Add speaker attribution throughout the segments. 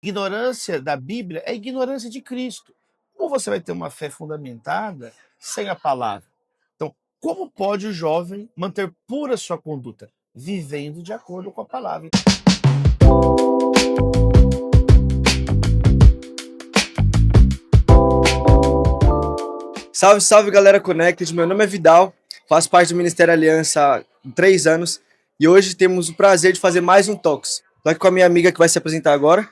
Speaker 1: Ignorância da Bíblia é ignorância de Cristo. Ou você vai ter uma fé fundamentada sem a palavra? Então, como pode o jovem manter pura sua conduta? Vivendo de acordo com a palavra.
Speaker 2: Salve, salve, galera Connected. Meu nome é Vidal, faço parte do Ministério Aliança há 3 anos e hoje temos o prazer de fazer mais um Talks. Estou aqui com a minha amiga que vai se apresentar agora.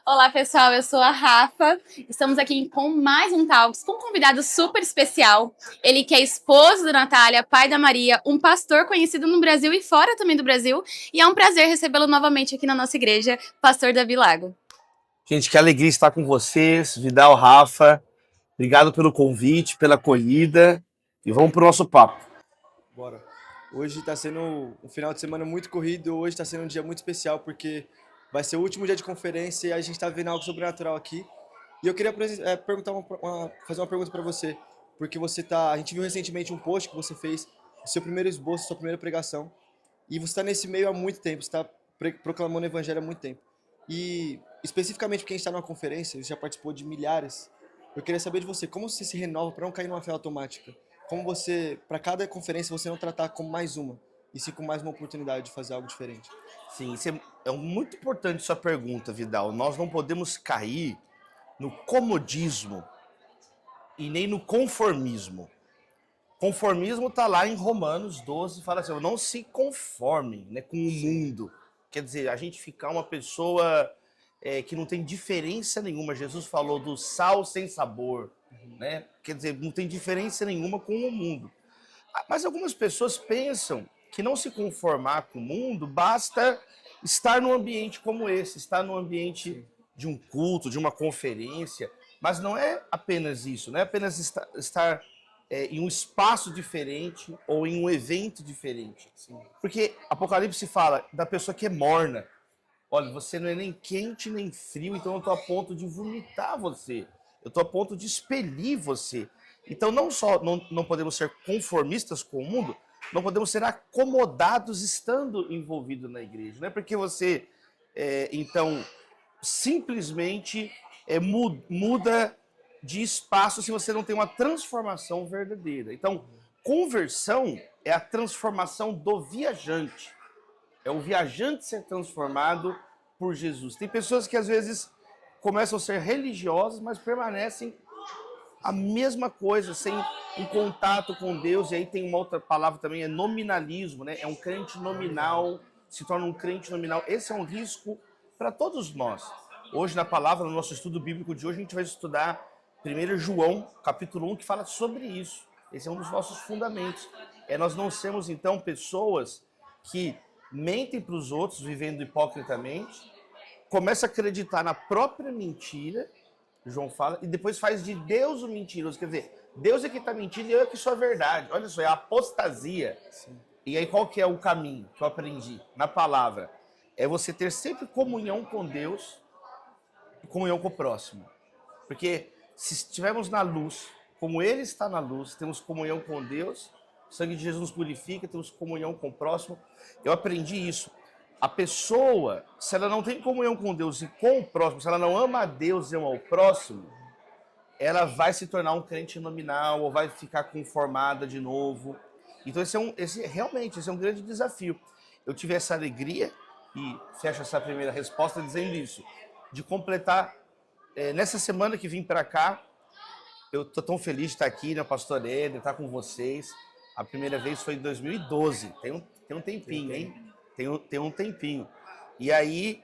Speaker 3: Olá, pessoal, eu sou a Rafa. Estamos aqui com mais um Talks com um convidado super especial. Ele que é esposo da Natália, pai da Maria, um pastor conhecido no Brasil e fora também do Brasil. E é um prazer recebê-lo novamente aqui na nossa igreja, pastor Davi Lago.
Speaker 1: Gente, que alegria estar com vocês, Vidal, Rafa. Obrigado pelo convite, pela acolhida. E vamos para o nosso papo.
Speaker 2: Bora. Hoje está sendo um final de semana muito corrido, hoje está sendo um dia muito especial porque vai ser o último dia de conferência e a gente está vendo algo sobrenatural aqui. E eu queria fazer uma pergunta para você, porque a gente viu recentemente um post que você fez, seu primeiro esboço, sua primeira pregação, e você está nesse meio há muito tempo, você está proclamando o evangelho há muito tempo. E especificamente porque a gente está numa conferência, você já participou de milhares, eu queria saber de você, como você se renova para não cair numa fé automática? Como você, para cada conferência, você não tratar como mais uma, e sim com mais uma oportunidade de fazer algo diferente?
Speaker 1: Sim, isso é muito importante sua pergunta, Vidal. Nós não podemos cair no comodismo e nem no conformismo. Conformismo está lá em Romanos 12, fala assim, não se conformem, né, com o mundo. Quer dizer, a gente ficar uma pessoa que não tem diferença nenhuma. Jesus falou do sal sem sabor, né? Quer dizer, não tem diferença nenhuma com o mundo. Mas algumas pessoas pensam que não se conformar com o mundo basta estar num ambiente como esse, estar num ambiente de um culto, de uma conferência. Mas não é apenas isso, não é apenas estar em um espaço diferente ou em um evento diferente. Porque Apocalipse fala da pessoa que é morna. Olha, você não é nem quente nem frio, então eu estou a ponto de vomitar você. Eu estou a ponto de expelir você. Então não só não podemos ser conformistas com o mundo, não podemos ser acomodados estando envolvido na igreja. Não é porque você, então, simplesmente muda de espaço se você não tem uma transformação verdadeira. Então, conversão é a transformação do viajante. É o viajante ser transformado por Jesus. Tem pessoas que às vezes começam a ser religiosas, mas permanecem a mesma coisa, sem um contato com Deus. E aí tem uma outra palavra também, é nominalismo, né? É um crente nominal, se torna um crente nominal. Esse é um risco para todos nós. Hoje na palavra, no nosso estudo bíblico de hoje, a gente vai estudar 1 João, capítulo 1, que fala sobre isso. Esse é um dos nossos fundamentos. Nós não sermos, então, pessoas que mentem para os outros, vivendo hipocritamente, começa a acreditar na própria mentira, João fala, e depois faz de Deus o mentiroso. Quer dizer, Deus é que está mentindo e eu é que sou a verdade. Olha só, é a apostasia. Sim. E aí qual que é o caminho que eu aprendi na palavra? É você ter sempre comunhão com Deus e comunhão com o próximo. Porque se estivermos na luz, como Ele está na luz, temos comunhão com Deus, o sangue de Jesus nos purifica, temos comunhão com o próximo. Eu aprendi isso. A pessoa, se ela não tem comunhão com Deus e com o próximo, se ela não ama a Deus e ama o próximo, ela vai se tornar um crente nominal ou vai ficar conformada de novo. Então realmente esse é um grande desafio. Eu tive essa alegria, e fecho essa primeira resposta dizendo isso, de completar, nessa semana que vim para cá, eu estou tão feliz de estar aqui, né, pastor Éder, estar com vocês. A primeira vez foi em 2012, tem um tempinho, hein? Tem um tempinho. E aí,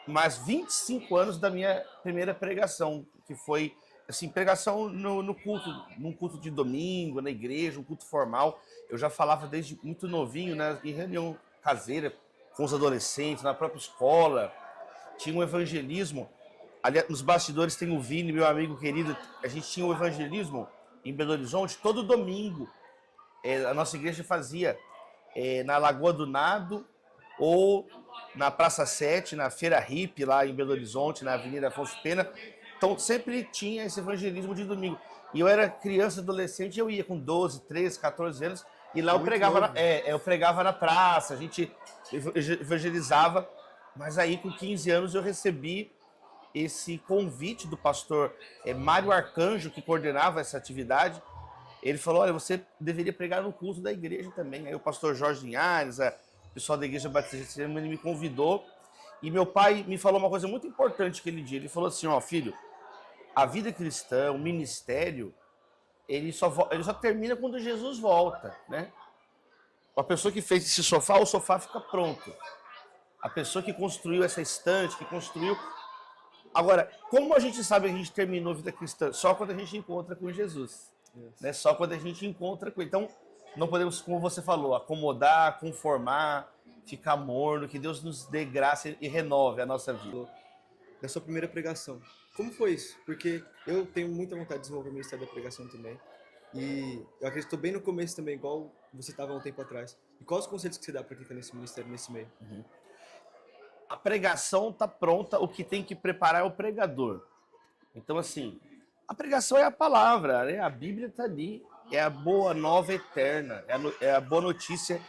Speaker 1: mais 25 anos da minha primeira pregação, que foi, assim, pregação no culto, num culto de domingo, na igreja, um culto formal. Eu já falava desde muito novinho, né, em reunião caseira, com os adolescentes, na própria escola. Tinha um evangelismo. Ali nos bastidores tem o Vini, meu amigo querido. A gente tinha um evangelismo em Belo Horizonte todo domingo. A nossa igreja fazia na Lagoa do Nado ou na Praça 7, na Feira Hippie, lá em Belo Horizonte, na Avenida Afonso Pena. Então sempre tinha esse evangelismo de domingo. E eu era criança, adolescente, eu ia com 12, 13, 14 anos, e lá eu pregava na praça, a gente evangelizava. Mas aí, com 15 anos, eu recebi esse convite do pastor Mário Arcanjo, que coordenava essa atividade. Ele falou, olha, você deveria pregar no culto da igreja também. Aí o pastor Jorge Linhares, o pessoal da Igreja Batista de Cinema, ele me convidou. E meu pai me falou uma coisa muito importante aquele dia. Ele falou assim, ó, filho, a vida cristã, o ministério, ele só termina quando Jesus volta, né? A pessoa que fez esse sofá, o sofá fica pronto. A pessoa que construiu essa estante, que construiu... Agora, como a gente sabe que a gente terminou a vida cristã? Só quando a gente encontra com Jesus. Né? Só quando a gente encontra com ele. Então, não podemos, como você falou, acomodar, conformar, ficar morno, que Deus nos dê graça e renove a nossa vida.
Speaker 2: Da sua primeira pregação, como foi isso? Porque eu tenho muita vontade de desenvolver o ministério da pregação também. E eu acredito que estou bem no começo também, igual você estava há um tempo atrás. E quais os conselhos que você dá para quem está nesse ministério, nesse meio?
Speaker 1: A pregação está pronta, o que tem que preparar é o pregador. Então, assim, a pregação é a palavra, né? A Bíblia está ali, é a boa nova eterna, é a boa notícia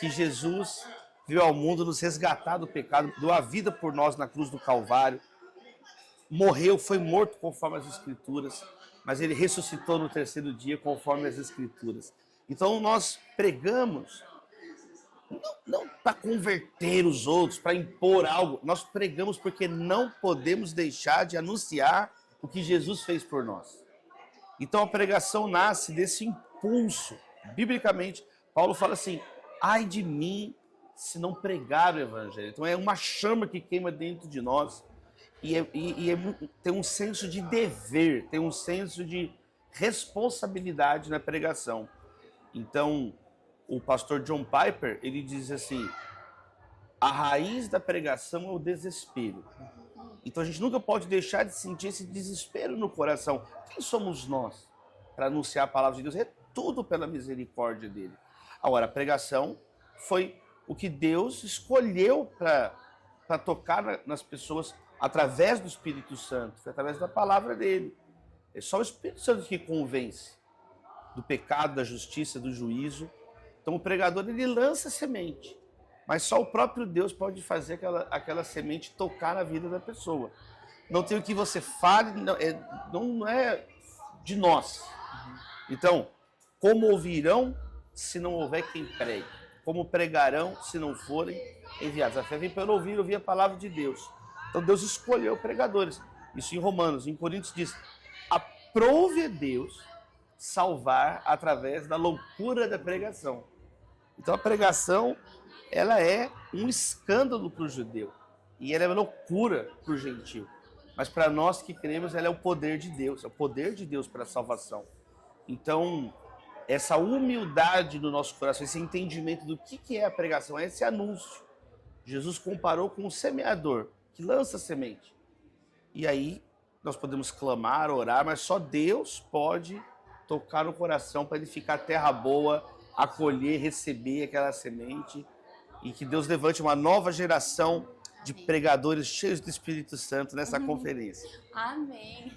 Speaker 1: que Jesus veio ao mundo nos resgatar do pecado, deu a vida por nós na cruz do Calvário, morreu, foi morto conforme as Escrituras, mas ele ressuscitou no terceiro dia conforme as Escrituras. Então nós pregamos não para converter os outros, para impor algo, nós pregamos porque não podemos deixar de anunciar o que Jesus fez por nós. Então a pregação nasce desse impulso. Biblicamente, Paulo fala assim, ai de mim se não pregar o evangelho. Então é uma chama que queima dentro de nós tem um senso de dever, tem um senso de responsabilidade na pregação. Então, o pastor John Piper, ele diz assim, a raiz da pregação é o desespero. Então a gente nunca pode deixar de sentir esse desespero no coração. Quem somos nós para anunciar a palavra de Deus? É tudo pela misericórdia dele. Agora, a pregação foi o que Deus escolheu para tocar nas pessoas através do Espírito Santo, foi através da palavra dele. É só o Espírito Santo que convence do pecado, da justiça, do juízo. Então o pregador, ele lança semente, mas só o próprio Deus pode fazer aquela semente tocar na vida da pessoa. Não tem o que você fale, não é de nós. Então, como ouvirão se não houver quem pregue? Como pregarão se não forem enviados? A fé vem pelo ouvir a palavra de Deus. Então Deus escolheu pregadores. Isso em Romanos, em Coríntios diz, aprove a Deus salvar através da loucura da pregação. Então a pregação, ela é um escândalo para o judeu e ela é uma loucura para o gentil. Mas para nós que cremos, ela é o poder de Deus, é o poder de Deus para a salvação. Então, essa humildade no nosso coração, esse entendimento do que é a pregação, é esse anúncio. Jesus comparou com um semeador que lança semente. E aí nós podemos clamar, orar, mas só Deus pode tocar no coração para ele ficar terra boa, acolher, receber aquela semente e que Deus levante uma nova geração de pregadores cheios do Espírito Santo nessa conferência.
Speaker 3: Amém.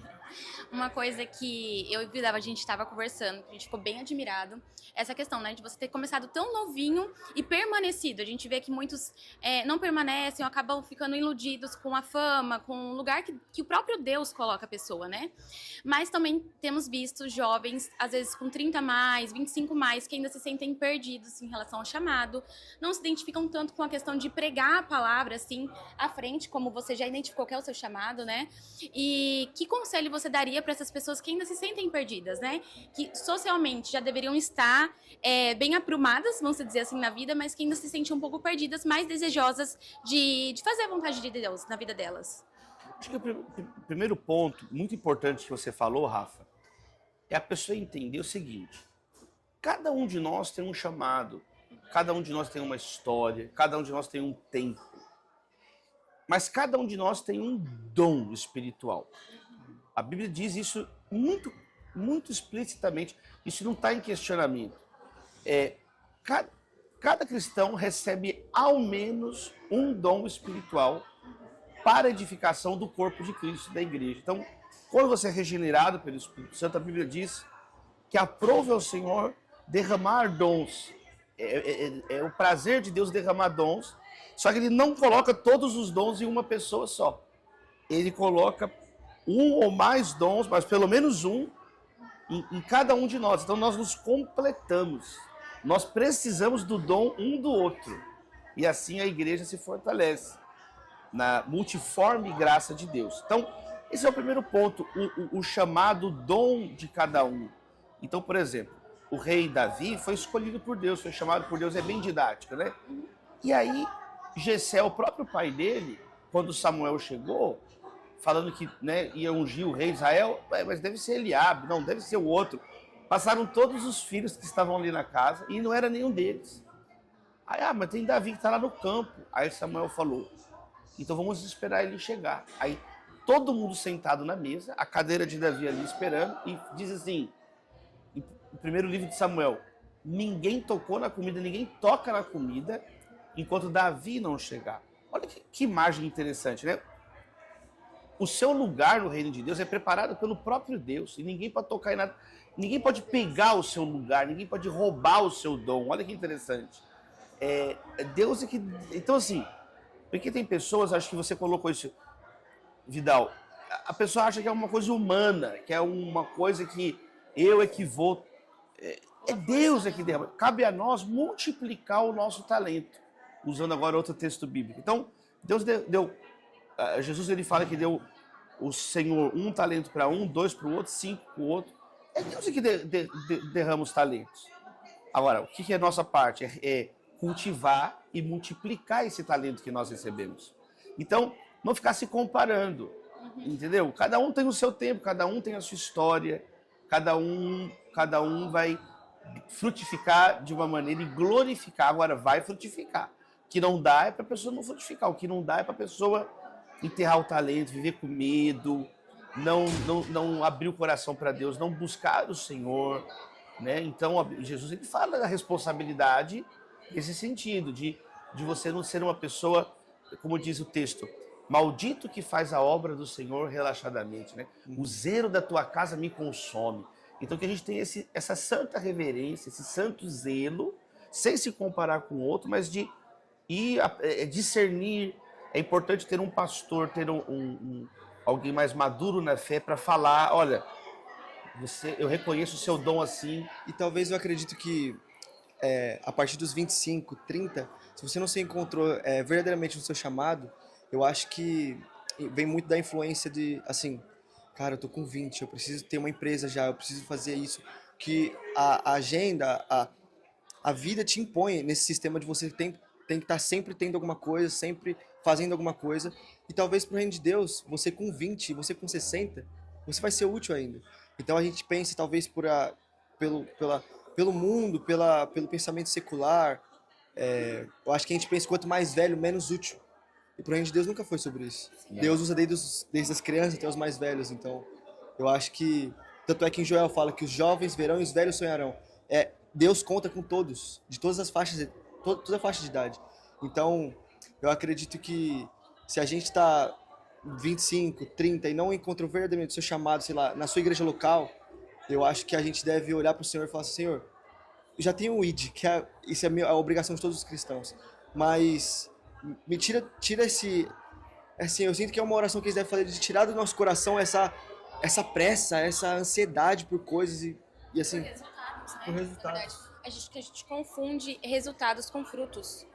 Speaker 3: Uma coisa que eu e o Vidal, a gente estava conversando, que a gente ficou bem admirado, essa questão, né, de você ter começado tão novinho e permanecido. A gente vê que muitos não permanecem ou acabam ficando iludidos com a fama, com o lugar que o próprio Deus coloca a pessoa, né? Mas também temos visto jovens, às vezes com 30 mais, 25 mais, que ainda se sentem perdidos em relação ao chamado, não se identificam tanto com a questão de pregar a palavra, assim, à frente, como você já identificou que é o seu chamado, né? E que conselho você daria para essas pessoas que ainda se sentem perdidas, né? Que socialmente já deveriam estar bem aprumadas, vamos dizer assim, na vida, mas que ainda se sentem um pouco perdidas, mais desejosas de fazer a vontade de Deus na vida delas.
Speaker 1: Acho que o primeiro ponto muito importante que você falou, Rafa, é a pessoa entender o seguinte: cada um de nós tem um chamado, cada um de nós tem uma história, cada um de nós tem um tempo, mas cada um de nós tem um dom espiritual. A Bíblia diz isso muito, muito explicitamente. Isso não está em questionamento. Cada cristão recebe ao menos um dom espiritual para a edificação do corpo de Cristo, da igreja. Então, quando você é regenerado pelo Espírito Santo, a Bíblia diz que aprove ao Senhor derramar dons. É o prazer de Deus derramar dons Só que ele não coloca todos os dons em uma pessoa só. Ele coloca um ou mais dons, mas pelo menos um, em cada um de nós. Então nós nos completamos. Nós precisamos do dom um do outro. E assim a igreja se fortalece na multiforme graça de Deus. Então, esse é o primeiro ponto, o chamado dom de cada um. Então, por exemplo, o rei Davi foi escolhido por Deus, foi chamado por Deus, é bem didático, né? E aí, Jessé, o próprio pai dele, quando Samuel chegou, falando que, né, ia ungir o rei de Israel, mas deve ser Eliabe, não, deve ser o outro. Passaram todos os filhos que estavam ali na casa e não era nenhum deles. Aí, mas tem Davi que está lá no campo. Aí Samuel falou, então vamos esperar ele chegar. Aí todo mundo sentado na mesa, a cadeira de Davi ali esperando, e diz assim, no primeiro livro de Samuel, ninguém tocou na comida, ninguém toca na comida, enquanto Davi não chegar. Olha que imagem interessante, né? O seu lugar no reino de Deus é preparado pelo próprio Deus, e ninguém pode tocar em nada, ninguém pode pegar o seu lugar, ninguém pode roubar o seu dom. Olha que interessante. Deus é que... Então assim, porque tem pessoas, acho que você colocou isso, Vidal, a pessoa acha que é uma coisa humana, que é uma coisa que eu é que vou... É Deus é que derrama. Cabe a nós multiplicar o nosso talento, usando agora outro texto bíblico. Então, Deus deu Jesus ele fala que deu o Senhor um talento para um, 2 para o outro, 5 para o outro. É Deus que derrama os talentos. Agora, o que é a nossa parte? É cultivar e multiplicar esse talento que nós recebemos. Então, não ficar se comparando, entendeu? Cada um tem o seu tempo, cada um tem a sua história, cada um vai frutificar de uma maneira e glorificar. Agora, vai frutificar. O que não dá é para a pessoa não frutificar. O que não dá é para a pessoa enterrar o talento, viver com medo, não abrir o coração para Deus, não buscar o Senhor, né? Então, Jesus ele fala da responsabilidade nesse sentido, de você não ser uma pessoa, como diz o texto, maldito que faz a obra do Senhor relaxadamente, né? O zelo da tua casa me consome. Então, que a gente tem essa santa reverência, esse santo zelo, sem se comparar com o outro, mas de discernir. É importante ter um pastor, ter alguém mais maduro na fé para falar, olha, eu reconheço o seu dom assim.
Speaker 2: E talvez eu acredito que a partir dos 25, 30, se você não se encontrou verdadeiramente no seu chamado, eu acho que vem muito da influência de, assim, cara, eu tô com 20, eu preciso ter uma empresa já, eu preciso fazer isso. Que a agenda, a vida te impõe nesse sistema de você tem que estar sempre tendo alguma coisa, sempre fazendo alguma coisa. E talvez pro reino de Deus, você com 20, você com 60, você vai ser útil ainda. Então a gente pensa talvez pelo mundo, pelo pensamento secular. Eu acho que a gente pensa que quanto mais velho, menos útil. E pro reino de Deus nunca foi sobre isso. Deus usa desde as crianças até os mais velhos. Então eu acho que, tanto é que em Joel fala que os jovens verão e os velhos sonharão. Deus conta com todos, de todas as faixas, toda a faixa de idade. Então, eu acredito que se a gente está 25, 30 e não encontra verdadeiramente o seu chamado, sei lá, na sua igreja local, eu acho que a gente deve olhar para o Senhor e falar assim, Senhor, eu já tenho o ID, que isso é a obrigação de todos os cristãos, mas me tira esse... Assim, eu sinto que é uma oração que eles devem fazer, de tirar do nosso coração essa pressa, essa ansiedade por coisas e assim...
Speaker 3: Por resultados. A gente confunde resultados com frutos.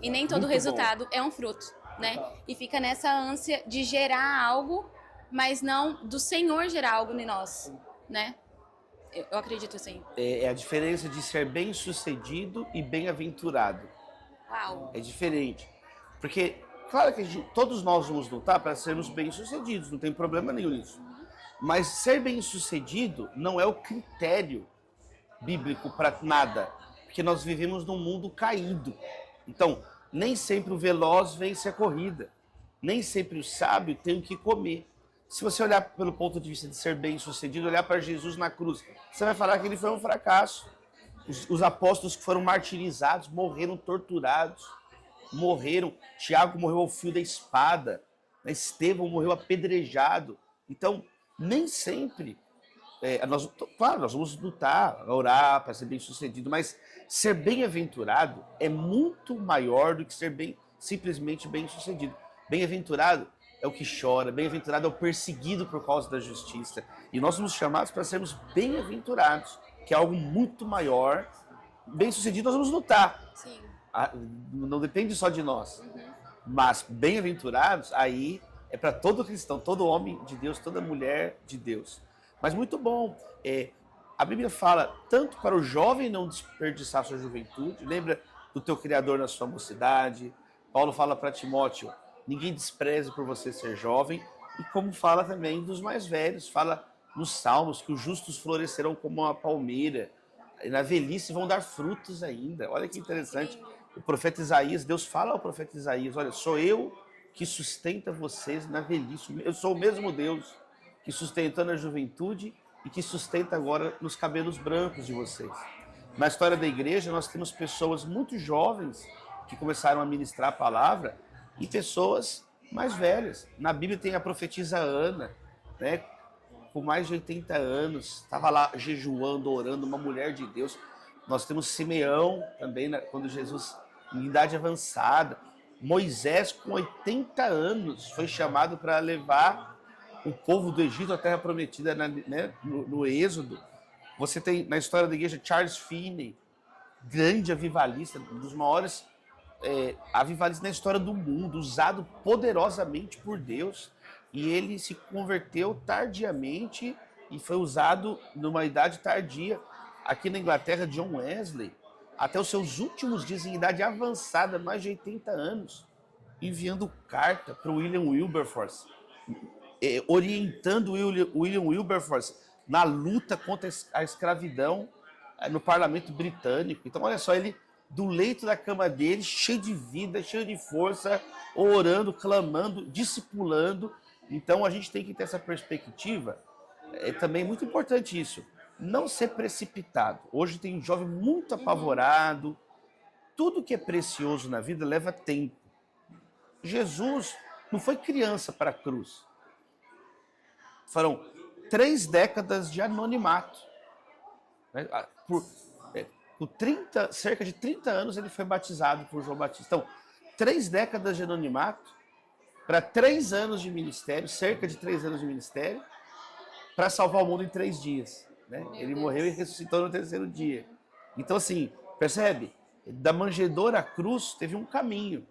Speaker 3: E nem todo
Speaker 1: Muito
Speaker 3: resultado é um fruto, né? E fica nessa ânsia de gerar algo, mas não do Senhor gerar algo em nós, né? Eu acredito assim.
Speaker 1: É a diferença de ser bem-sucedido e bem-aventurado.
Speaker 3: Uau!
Speaker 1: É diferente. Porque, claro que todos nós vamos lutar para sermos bem-sucedidos, não tem problema nenhum nisso. Mas ser bem-sucedido não é o critério bíblico para nada, porque nós vivemos num mundo caído. Então, nem sempre o veloz vence a corrida, nem sempre o sábio tem o que comer. Se você olhar pelo ponto de vista de ser bem-sucedido, olhar para Jesus na cruz, você vai falar que ele foi um fracasso. Os apóstolos que foram martirizados, morreram torturados, Tiago morreu ao fio da espada, Estevão morreu apedrejado. Então, nem sempre... Claro, nós vamos lutar, orar para ser bem-sucedido, mas ser bem-aventurado é muito maior do que ser simplesmente bem-sucedido. Bem-aventurado é o que chora, bem-aventurado é o perseguido por causa da justiça. E nós somos chamados para sermos bem-aventurados, que é algo muito maior. Bem-sucedido nós vamos lutar.
Speaker 3: Sim.
Speaker 1: Não depende só de nós. Mas bem-aventurados, aí é para todo cristão, todo homem de Deus, toda mulher de Deus. Mas muito bom. A Bíblia fala tanto para o jovem não desperdiçar sua juventude. Lembra do teu Criador na sua mocidade. Paulo fala para Timóteo, ninguém despreze por você ser jovem. E como fala também dos mais velhos, fala nos Salmos que os justos florescerão como uma palmeira. E na velhice vão dar frutos ainda. Olha que interessante. O profeta Isaías, Deus fala ao profeta Isaías, olha, sou eu que sustenta vocês na velhice. Eu sou o mesmo Deus que sustentou na juventude e que sustenta agora nos cabelos brancos de vocês. Na história da igreja, nós temos pessoas muito jovens que começaram a ministrar a palavra e pessoas mais velhas. Na Bíblia tem a profetisa Ana, né, com mais de 80 anos, estava lá jejuando, orando, uma mulher de Deus. Nós temos Simeão também, né, quando Jesus, em idade avançada. Moisés, com 80 anos, foi chamado para levar o povo do Egito à Terra Prometida, né, no Êxodo. Você tem, na história da igreja, Charles Finney, grande avivalista, um dos maiores avivalistas na história do mundo, usado poderosamente por Deus. E ele se converteu tardiamente e foi usado numa idade tardia. Aqui na Inglaterra, John Wesley, até os seus últimos dias, em idade avançada, mais de 80 anos, enviando carta para o William Wilberforce, orientando William Wilberforce na luta contra a escravidão no parlamento britânico. Então, olha só, ele do leito da cama dele, cheio de vida, cheio de força, orando, clamando, discipulando. Então, a gente tem que ter essa perspectiva. É também muito importante isso. Não ser precipitado. Hoje tem um jovem muito apavorado. Tudo que é precioso na vida leva tempo. Jesus não foi criança para a cruz. Foram 3 décadas de anonimato. Cerca de 30 anos ele foi batizado por João Batista. Então, 3 décadas de anonimato para 3 anos de ministério, cerca de 3 anos de ministério, para salvar o mundo em 3 dias. Né? Ele morreu e ressuscitou no 3º dia. Então, assim, percebe? Da manjedoura à cruz teve um caminho.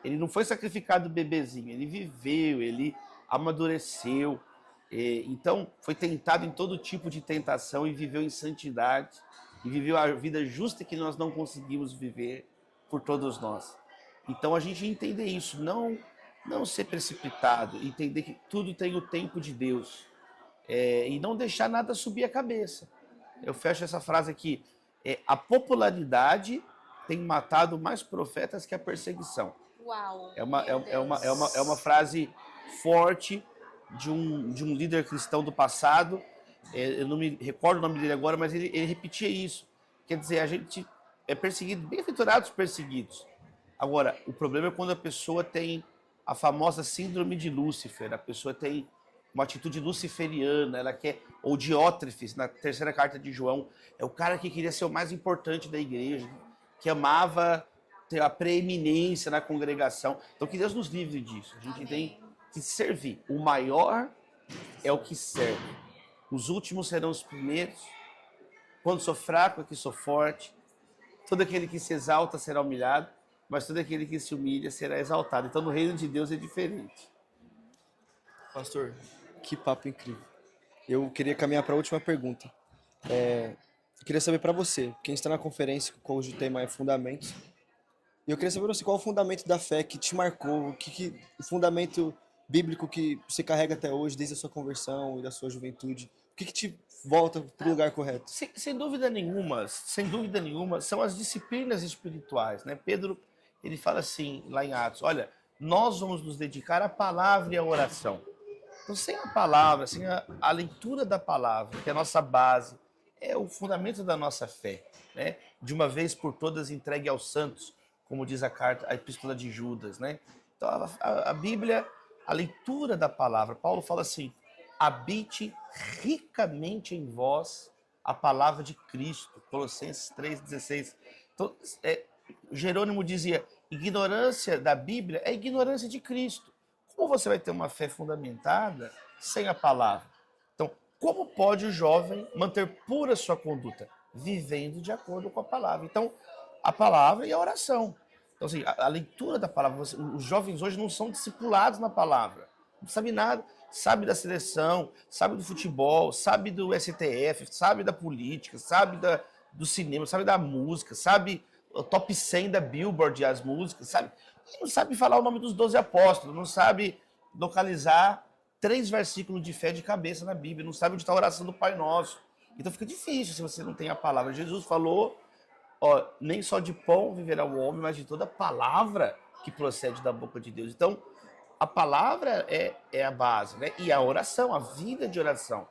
Speaker 1: Ele não foi sacrificado bebezinho, ele viveu, ele amadureceu. Então, foi tentado em todo tipo de tentação e viveu em santidade. E viveu a vida justa que nós não conseguimos viver por todos nós. Então, a gente entender isso, não ser precipitado, entender que tudo tem o tempo de Deus. E não deixar nada subir a cabeça. Eu fecho essa frase aqui. A popularidade tem matado mais profetas que a perseguição.
Speaker 3: Uau!
Speaker 1: É uma frase forte de um líder cristão do passado. Eu não me recordo o nome dele agora, mas ele repetia isso. Quer dizer, a gente é perseguido, bem-aventurados perseguidos. Agora, o problema é quando a pessoa tem a famosa síndrome de Lúcifer, a pessoa tem uma atitude luciferiana, ela quer, ou Diótrefes, na 3ª carta de João, é o cara que queria ser o mais importante da igreja, que amava ter a preeminência na congregação. Então, que Deus nos livre disso. A gente
Speaker 3: Amém.
Speaker 1: tem que servir. O maior é o que serve. Os últimos serão os primeiros. Quando sou fraco, é que sou forte. Todo aquele que se exalta será humilhado, mas todo aquele que se humilha será exaltado. Então, no reino de Deus é diferente.
Speaker 2: Pastor, que papo incrível. Eu queria caminhar para a última pergunta. Eu queria saber para você, quem está na conferência, cujo tema é Fundamentos, e eu queria saber você qual é o fundamento da fé que te marcou, o fundamento bíblico que você carrega até hoje, desde a sua conversão e da sua juventude. O que te volta para o lugar correto?
Speaker 1: Sem dúvida nenhuma, são as disciplinas espirituais, né? Pedro, ele fala assim, lá em Atos, olha, nós vamos nos dedicar à palavra e à oração. Então, sem a palavra, sem a leitura da palavra, que é a nossa base, é o fundamento da nossa fé, né? De uma vez por todas entregue aos santos, como diz a carta, a epístola de Judas, né? Então, a Bíblia, a leitura da palavra, Paulo fala assim, habite ricamente em vós a palavra de Cristo, Colossenses 3,16. Então, Jerônimo dizia, ignorância da Bíblia é ignorância de Cristo. Como você vai ter uma fé fundamentada sem a palavra? Então, como pode o jovem manter pura sua conduta? Vivendo de acordo com a palavra. Então, a palavra e a oração. Então, assim, a leitura da palavra, os jovens hoje não são discipulados na palavra. Não sabe nada. Sabe da seleção, sabe do futebol, sabe do STF, sabe da política, sabe do cinema, sabe da música, sabe o top 100 da Billboard, as músicas, sabe? E não sabe falar o nome dos 12 apóstolos, não sabe localizar 3 versículos de fé de cabeça na Bíblia, não sabe onde está a oração do Pai Nosso. Então fica difícil se você não tem a palavra. Jesus falou, ó, nem só de pão viverá o homem, mas de toda palavra que procede da boca de Deus. Então, a palavra é a base, né? E a oração, a vida de oração,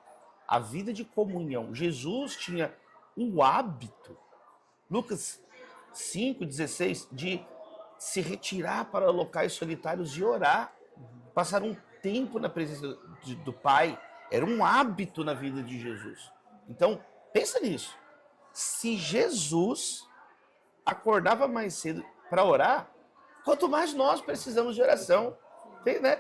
Speaker 1: a vida de comunhão. Jesus tinha um hábito, Lucas 5,16, de se retirar para locais solitários e orar, passar um tempo na presença do Pai. Era um hábito na vida de Jesus. Então, pensa nisso. Se Jesus acordava mais cedo para orar, quanto mais nós precisamos de oração. Tem, né?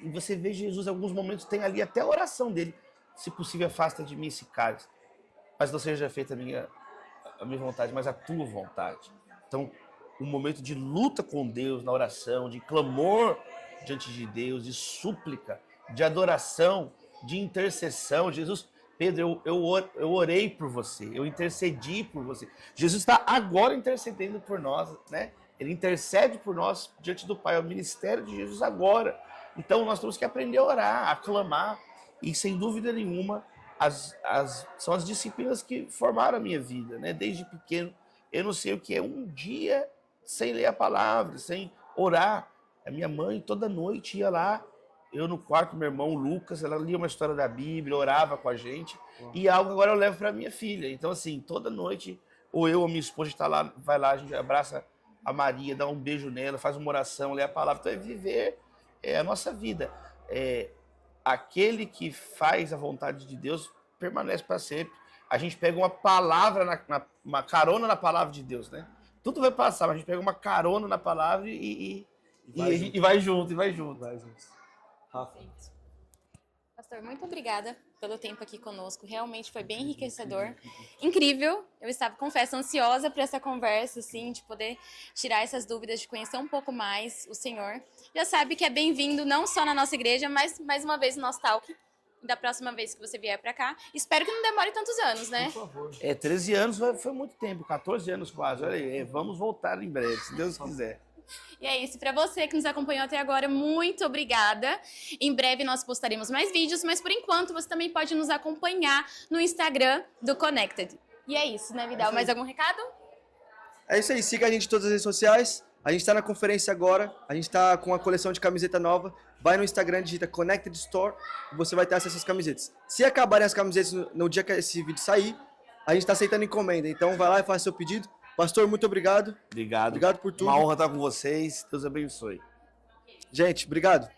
Speaker 1: E você vê Jesus em alguns momentos, tem ali até a oração dele. Se possível, afasta de mim esse cálice. Mas não seja feita a minha vontade, mas a tua vontade. Então, um momento de luta com Deus na oração, de clamor diante de Deus, de súplica, de adoração, de intercessão. Jesus, Pedro, eu orei por você, eu intercedi por você. Jesus está agora intercedendo por nós, né? Ele intercede por nós diante do Pai, é o ministério de Jesus agora. Então nós temos que aprender a orar, a clamar, e sem dúvida nenhuma, são as disciplinas que formaram a minha vida, né? Desde pequeno, eu não sei o que é um dia sem ler a palavra, sem orar. A minha mãe toda noite ia lá, eu no quarto, meu irmão Lucas, ela lia uma história da Bíblia, orava com a gente, e algo agora eu levo para minha filha. Então assim, toda noite, ou eu ou minha esposa está lá, vai lá, a gente abraça a Maria, dá um beijo nela, faz uma oração, lê a palavra. Então é viver a nossa vida. Aquele que faz a vontade de Deus permanece para sempre. A gente pega uma palavra, uma carona na palavra de Deus, né? Tudo vai passar, mas a gente pega uma carona na palavra e vai junto. Vai junto.
Speaker 2: Rafa.
Speaker 3: Pastor, muito obrigada pelo tempo aqui conosco. Realmente foi bem enriquecedor. Incrível. Eu estava, confesso, ansiosa por essa conversa, assim, de poder tirar essas dúvidas, de conhecer um pouco mais o Senhor. Já sabe que é bem-vindo não só na nossa igreja, mas mais uma vez no nosso talk. Da próxima vez que você vier para cá. Espero que não demore tantos anos, né?
Speaker 2: Por favor.
Speaker 1: 13 anos foi muito tempo, 14 anos quase. Olha aí, vamos voltar em breve, se Deus quiser.
Speaker 3: E é isso, para você que nos acompanhou até agora, muito obrigada. Em breve nós postaremos mais vídeos, mas por enquanto você também pode nos acompanhar no Instagram do Connected. E é isso, né, Vidal? Mais algum recado?
Speaker 2: É isso aí, siga a gente em todas as redes sociais. A gente está na conferência agora, a gente está com uma coleção de camiseta nova. Vai no Instagram, digita Connected Store e você vai ter acesso a essas camisetas. Se acabarem as camisetas no dia que esse vídeo sair, a gente está aceitando encomenda. Então vai lá e faça seu pedido. Pastor, muito obrigado.
Speaker 1: Obrigado.
Speaker 2: Obrigado por tudo.
Speaker 1: Uma honra estar com vocês. Deus abençoe.
Speaker 2: Gente, obrigado.